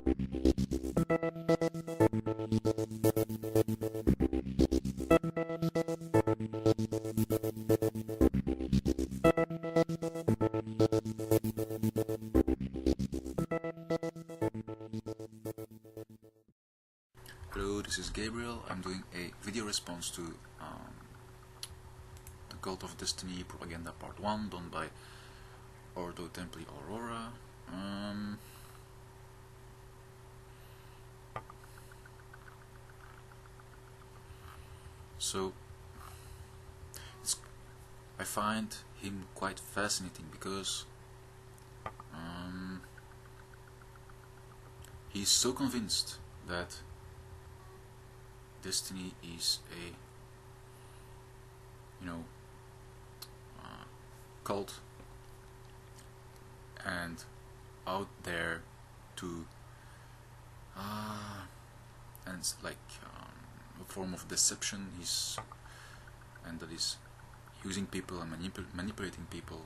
Hello, this is Gabriel. I'm doing a video response to the Cult of Destiny Propaganda Part 1 done by Ordo Templi Aurora. So I find him quite fascinating because he's so convinced that Destiny is a cult and out there to and it's like a form of deception, and that is using people and manipulating people,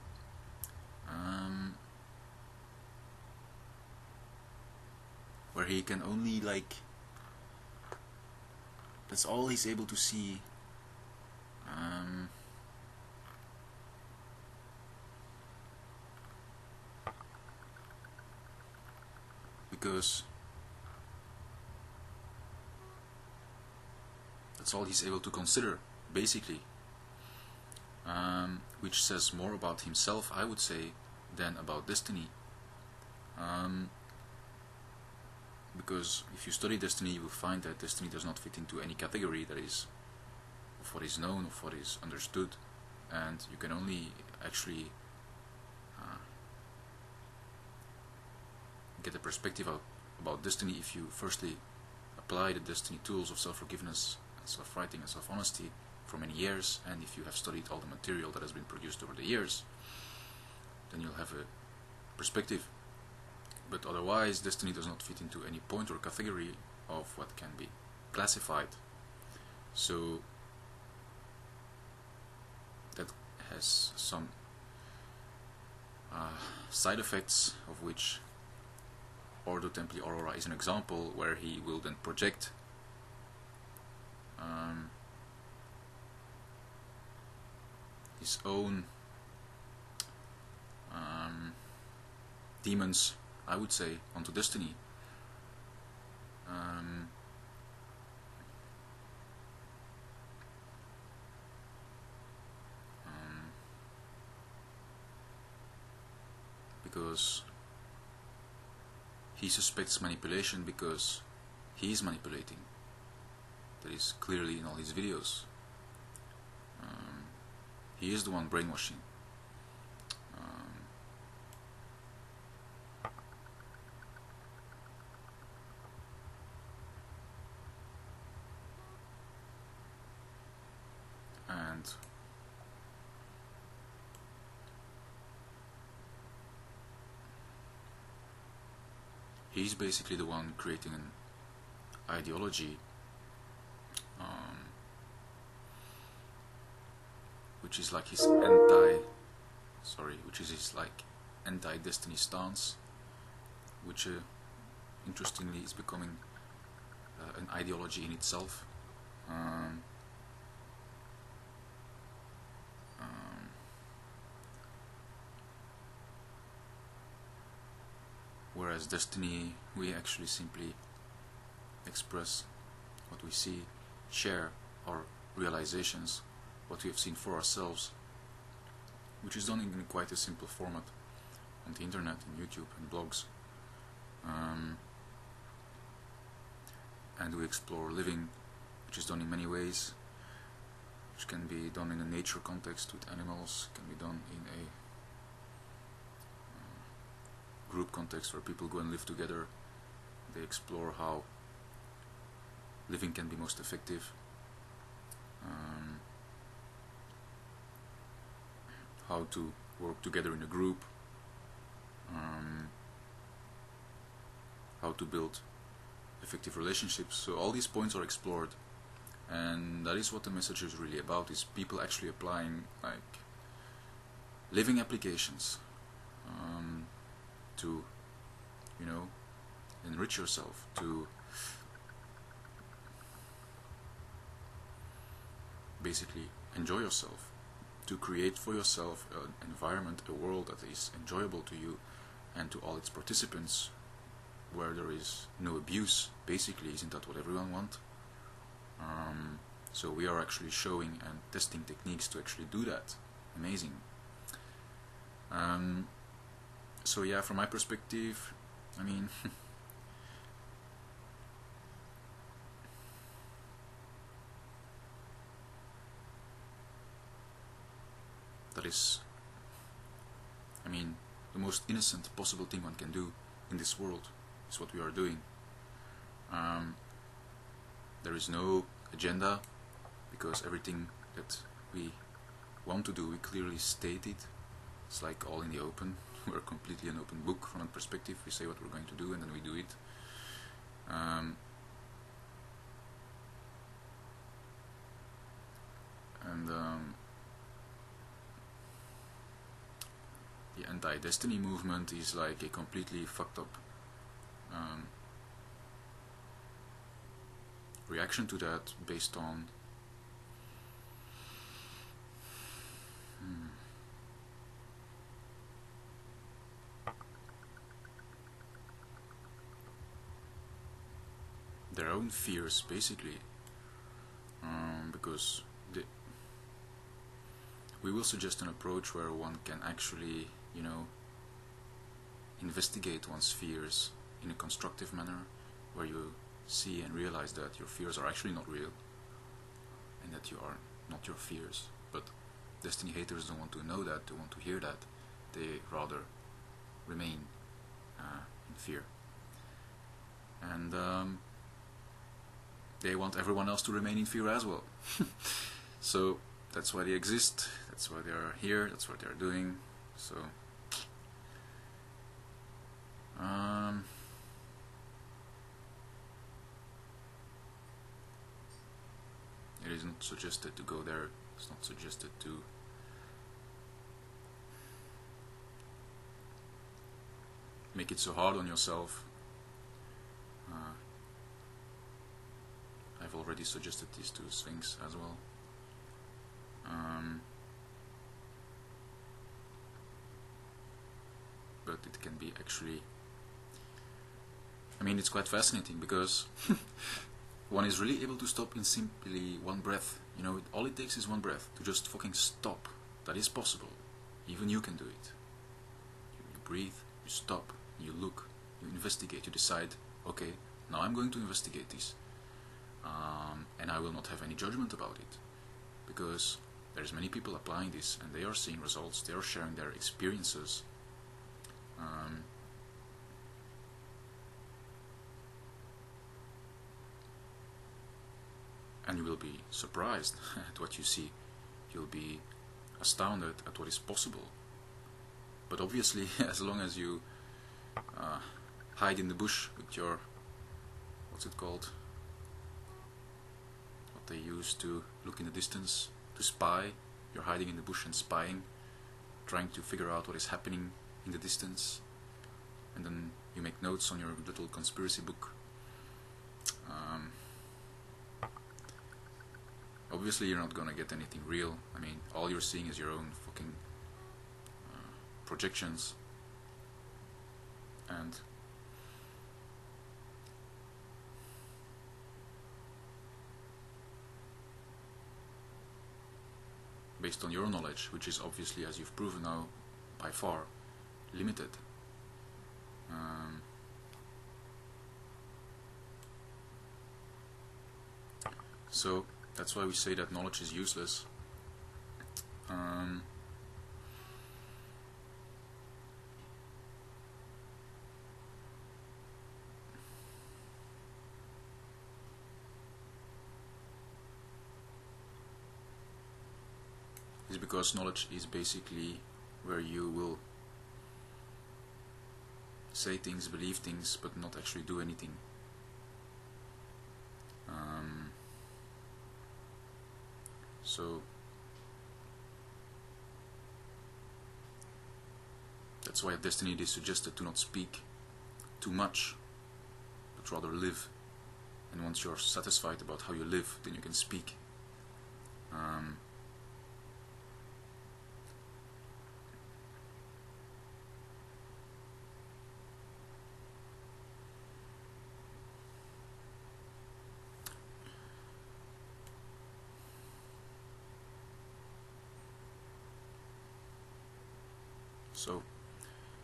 where he can only that's all he's able to see, because that's all he's able to consider, basically, which says more about himself, I would say, than about Destiny. Because if you study Destiny, you will find that Destiny does not fit into any category that is of what is known, of what is understood, and you can only actually get a perspective about Destiny if you firstly apply the Destiny tools of self-forgiveness and self-writing and self-honesty for many years, and if you have studied all the material that has been produced over the years, then you'll have a perspective. But otherwise, Destiny does not fit into any point or category of what can be classified. So that has some side effects, of which Ordo Templi Aurora is an example, where he will then project his own demons, I would say, onto Destiny. Because he suspects manipulation, because he is manipulating. That is clearly in all his videos. He is the one brainwashing. And he's basically the one creating an ideology which is like his anti-Destiny stance, which interestingly is becoming an ideology in itself. Whereas Destiny, we actually simply express what we see, share our realizations, what we have seen for ourselves, which is done in quite a simple format on the internet, in YouTube and blogs. And we explore living, which is done in many ways, which can be done in a nature context with animals, can be done in a group context where people go and live together. They explore how living can be most effective, how to work together in a group, how to build effective relationships. So all these points are explored, and that is what the message is really about, is people actually applying living applications to enrich yourself, to basically enjoy yourself, to create for yourself an environment, a world that is enjoyable to you and to all its participants, where there is no abuse, basically. Isn't that what everyone wants? So we are actually showing and testing techniques to actually do that. Amazing. So yeah, from my perspective, I mean, that is, I mean, the most innocent possible thing one can do in this world is what we are doing. There is no agenda, because everything that we want to do, we clearly state it. It's like all in the open. We're completely an open book from that perspective. We say what we're going to do and then we do it. The anti-destiny movement is like a completely fucked up reaction to that, based on their own fears, basically, because we will suggest an approach where one can actually, you know, investigate one's fears in a constructive manner, where you see and realize that your fears are actually not real, and that you are not your fears. But destiny haters don't want to know that, they want to hear that, they rather remain in fear. And they want everyone else to remain in fear as well. So that's why they exist, that's why they are here, that's what they are doing. So it isn't suggested to go there. It's not suggested to make it so hard on yourself. I've already suggested this to Sphinx as well. But it can be actually, I mean, it's quite fascinating, because one is really able to stop in simply one breath. You know, all it takes is one breath to just fucking stop. That is possible. Even you can do it. You breathe, you stop, you look, you investigate, you decide, okay, now I'm going to investigate this. And I will not have any judgment about it, because there's many people applying this and they are seeing results, they are sharing their experiences. And you will be surprised at what you see. You'll be astounded at what is possible. But obviously, as long as you hide in the bush with your, what's it called? What they use to look in the distance, to spy. You're hiding in the bush and spying, trying to figure out what is happening in the distance. And then you make notes on your little conspiracy book. Obviously you're not gonna get anything real. I mean, all you're seeing is your own fucking projections. And based on your knowledge, which is obviously, as you've proven now, by far limited. So that's why we say that knowledge is useless. Is because knowledge is basically where you will say things, believe things, but not actually do anything. So that's why at Destiny they suggested to not speak too much, but rather live. And once you're satisfied about how you live, then you can speak. So,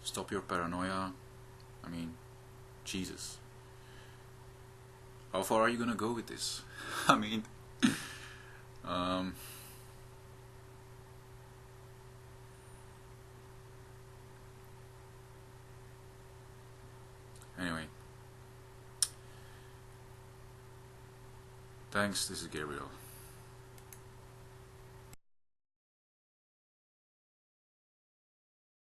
stop your paranoia. I mean, Jesus. How far are you gonna go with this? I mean, anyway. Thanks, this is Gabriel.